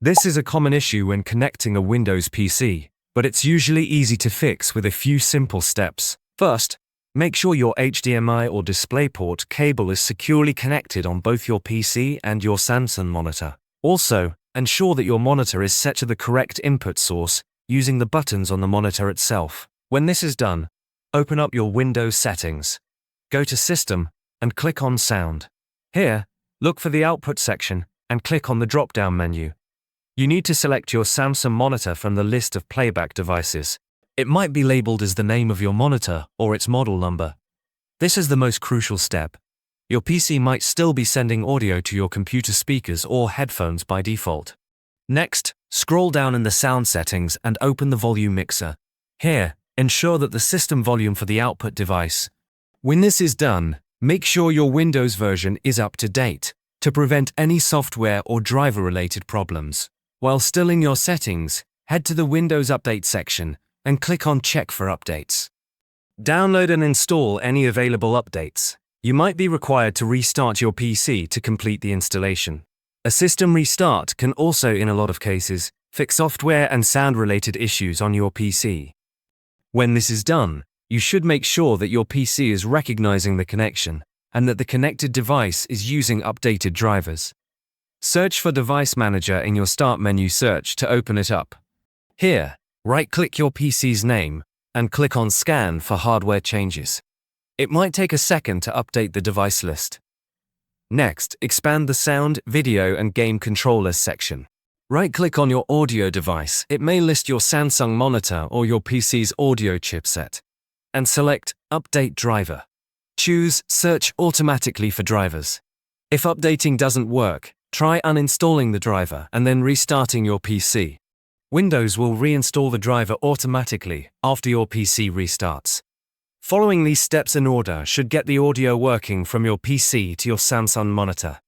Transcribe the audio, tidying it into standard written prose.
This is a common issue when connecting a Windows PC, but it's usually easy to fix with a few simple steps. First, make sure your HDMI or DisplayPort cable is securely connected on both your PC and your Samsung monitor. Also, ensure that your monitor is set to the correct input source using the buttons on the monitor itself. When this is done, open up your Windows settings. Go to System and click on Sound. Here, look for the Output section and click on the drop-down menu. You need to select your Samsung monitor from the list of playback devices. It might be labeled as the name of your monitor or its model number. This is the most crucial step. Your PC might still be sending audio to your computer speakers or headphones by default. Next, scroll down in the sound settings and open the volume mixer. Here, ensure that the system volume for the output device. When this is done, make sure your Windows version is up to date to prevent any software or driver-related problems. While still in your settings, head to the Windows Update section and click on Check for Updates. Download and install any available updates. You might be required to restart your PC to complete the installation. A system restart can also, in a lot of cases, fix software and sound-related issues on your PC. When this is done, you should make sure that your PC is recognizing the connection and that the connected device is using updated drivers. Search for Device Manager in your Start menu search to open it up. Here, right-click your PC's name and click on Scan for hardware changes. It might take a second to update the device list. Next, expand the Sound, Video and Game Controllers section. Right-click on your audio device. It may list your Samsung monitor or your PC's audio chipset. And select Update Driver. Choose Search automatically for drivers. If updating doesn't work, try uninstalling the driver and then restarting your PC. Windows will reinstall the driver automatically after your PC restarts. Following these steps in order should get the audio working from your PC to your Samsung monitor.